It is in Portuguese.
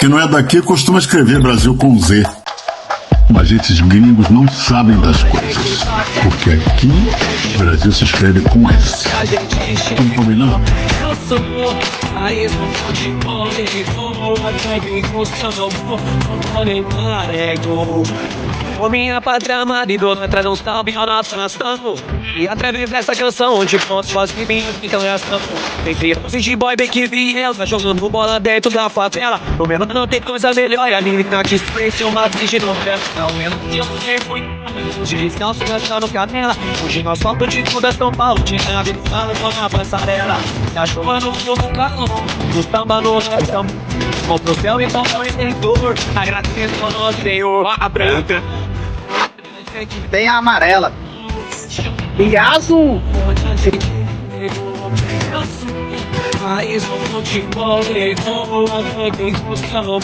que não é daqui costuma escrever Brasil com Z. Mas esses gringos não sabem das coisas. Porque aqui, Brasil se escreve com S. Estão combinando? Ô minha pátria amada, idolatra, não sabe a nossa nação. E através dessa canção, onde pontos faz que minha declaração. Tem de boy bem que vi ela, jogando bola dentro da favela. No menos não tem coisa melhor, a lírica que expressa uma triste novela. Não, eu não tinha fui de descalço, gastando canela. Hoje nós falta de toda São Paulo, de nave, falando na passarela. Tá chovendo no carro, no samba no chão. Contra o céu e contra o Redentor, agradecendo ao nosso Senhor. A branca Tem a amarela. E a azul. Mas o futebol é como a discussão.